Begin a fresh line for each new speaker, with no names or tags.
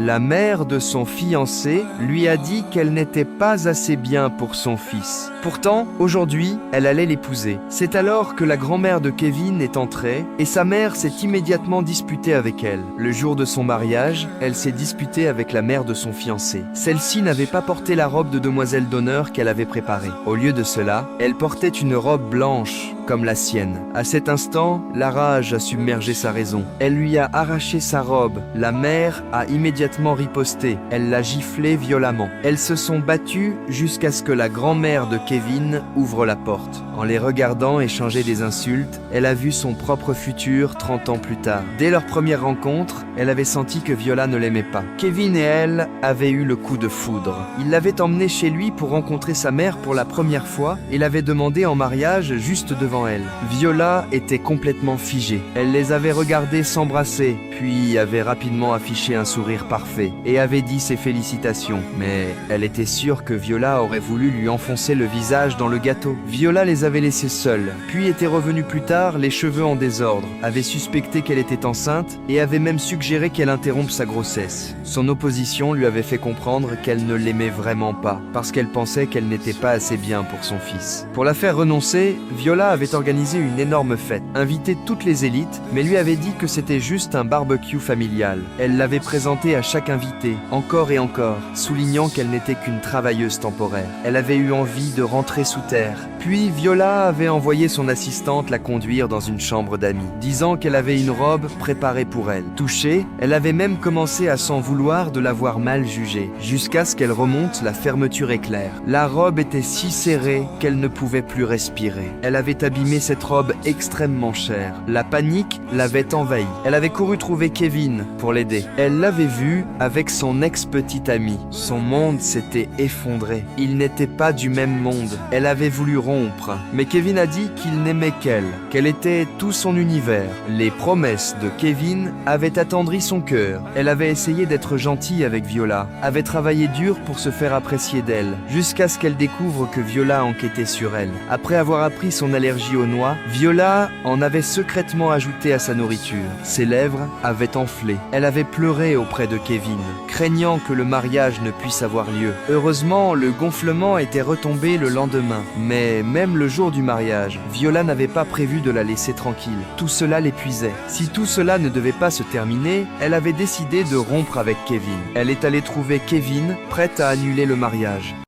La mère de son fiancé lui a dit qu'elle n'était pas assez bien pour son fils. Pourtant, aujourd'hui, elle allait l'épouser. C'est alors que la grand-mère de Kevin est entrée et sa mère s'est immédiatement disputée avec elle. Le jour de son mariage, elle s'est disputée avec la mère de son fiancé. Celle-ci n'avait pas porté la robe de demoiselle d'honneur qu'elle avait préparée. Au lieu de cela, elle portait une robe blanche comme la sienne. À cet instant, la rage a submergé sa raison. Elle lui a arraché sa robe. La mère a immédiatement riposté. Elle l'a giflé violemment. Elles se sont battues jusqu'à ce que la grand-mère de Kevin ouvre la porte. En les regardant échanger des insultes, elle a vu son propre futur 30 ans plus tard. Dès leur première rencontre, elle avait senti que Viola ne l'aimait pas. Kevin et elle avaient eu le coup de foudre. Il l'avait emmenée chez lui pour rencontrer sa mère pour la première fois et l'avait demandé en mariage juste devant elle. Viola était complètement figée. Elle les avait regardés s'embrasser, puis avait rapidement affiché un sourire parfait et avait dit ses félicitations. Mais elle était sûre que Viola aurait voulu lui enfoncer le visage dans le gâteau. Viola les avait laissés seuls, puis était revenue plus tard, les cheveux en désordre, avait suspecté qu'elle était enceinte et avait même suggéré qu'elle interrompe sa grossesse. Son opposition lui avait fait comprendre qu'elle ne l'aimait vraiment pas, parce qu'elle pensait qu'elle n'était pas assez bien pour son fils. Pour la faire renoncer, Viola avait organisé une énorme fête, invité toutes les élites, mais lui avait dit que c'était juste un barbecue familial. Elle l'avait présenté à chaque invité, encore et encore, soulignant qu'elle n'était qu'une travailleuse temporaire. Elle avait eu envie de rentrer sous terre. Puis Viola avait envoyé son assistante la conduire dans une chambre d'amis, disant qu'elle avait une robe préparée pour elle. Touchée, elle avait même commencé à s'en vouloir de l'avoir mal jugée, jusqu'à ce qu'elle remonte la fermeture éclair. La robe était si serrée qu'elle ne pouvait plus respirer. Elle avait abîmé cette robe extrêmement chère. La panique l'avait envahie. Elle avait couru trouver Kevin pour l'aider. Elle l'avait vu avec son ex-petite amie. Son monde s'était effondré. Ils n'étaient pas du même monde. Elle avait voulu rompre. Mais Kevin a dit qu'il n'aimait qu'elle était tout son univers. Les promesses de Kevin avaient attendri son cœur. Elle avait essayé d'être gentille avec Viola, avait travaillé dur pour se faire apprécier d'elle, jusqu'à ce qu'elle découvre que Viola enquêtait sur elle. Après avoir appris son allergie aux noix, Viola en avait secrètement ajouté à sa nourriture. Ses lèvres avaient enflé. Elle avait pleuré auprès de Kevin, craignant que le mariage ne puisse avoir lieu. Heureusement, le gonflement était retombé le lendemain. Mais même le jour du mariage, Viola n'avait pas prévu de la laisser tranquille. Tout cela l'épuisait. Si tout cela ne devait pas se terminer, elle avait décidé de rompre avec Kevin. Elle est allée trouver Kevin, prête à annuler le mariage.